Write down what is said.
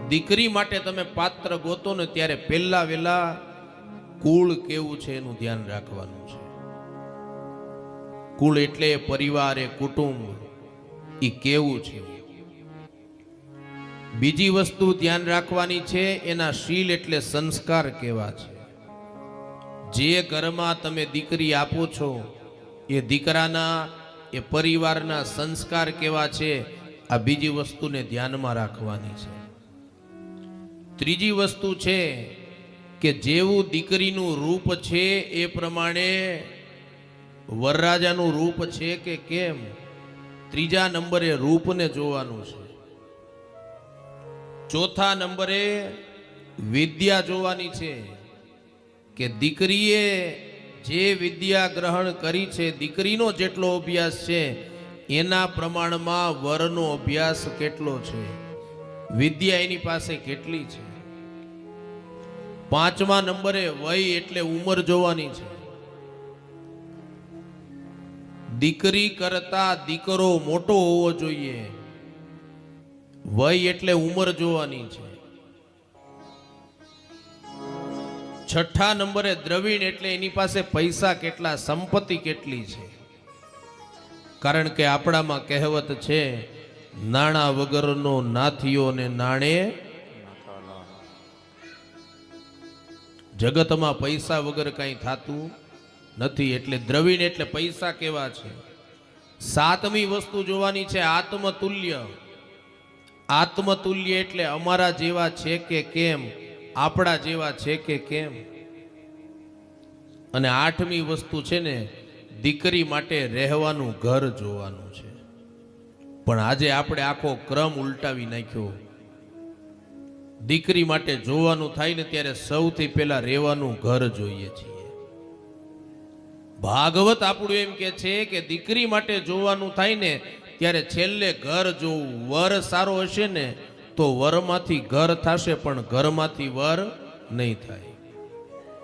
દીકરી માટે તમે પાત્ર ગોતો ને ત્યારે પહેલા વેલા કુળ કેવું છે એનું ધ્યાન રાખવાનું છે. કુળ એટલે પરિવાર, એ કુટુંબ, એ કેવું છે. બીજી વસ્તુ ધ્યાન રાખવાની છે એના શીલ એટલે સંસ્કાર કેવા છે. જે ઘરમાં તમે દીકરી આપો છો એ દીકરાના, એ પરિવારના સંસ્કાર કેવા છે, આ બીજી વસ્તુને ધ્યાનમાં રાખવાની છે. ત્રીજી વસ્તુ છે કે જેવું દીકરીનું રૂપ છે એ પ્રમાણે વરરાજાનું રૂપ છે કે કેમ, ત્રીજા નંબરે રૂપને જોવાનું છે. ચોથા નંબરે વિદ્યા જોવાની છે કે દીકરીએ જે વિદ્યા ગ્રહણ કરી છે, દીકરીનો જેટલો અભ્યાસ છે એના પ્રમાણમાં વરનો અભ્યાસ કેટલો છે, વિદ્યા એની પાસે કેટલી છે. પાંચમા નંબરે વય એટલે ઉંમર જોવાની છે. દીકરી કરતા દીકરો મોટો હોવો જોઈએ, વય એટલે ઉંમર જોવાની છે. છઠ્ઠા નંબરે દ્રવિણ એટલે એની પાસે પૈસા કેટલા, સંપત્તિ કેટલી છે. કારણ કે આપણામાં કહેવત છે, નાણા વગરનો નાથિયો ને નાણે. જગતમાં પૈસા વગર કઈ થતું નથી. એટલે દ્રવિણ એટલે પૈસા કેવા છે. સાતમી વસ્તુ જોવાની છે આત્મતુલ્ય. આત્મતુલ્ય એટલે અમારા જેવા છે કે કેમ, આપણા જેવા છે કે કેમ. અને આઠમી વસ્તુ છે ને, દીકરી માટે રહેવાનું ઘર જોવાનું છે. પણ આજે આપણે આખો ક્રમ ઉલટાવી નાખ્યો. દીકરી માટે જોવાનું થાય ને ત્યારે સૌથી પહેલા રહેવાનું ઘર જોઈએ છીએ. ભાગવત આપણું એમ કે છે કે દીકરી માટે જોવાનું થાય ને ત્યારે છેલ્લે ઘર જોવું. વર સારો હશે ને તો વરમાંથી ઘર થશે, પણ ઘરમાંથી વર નહીં થાય.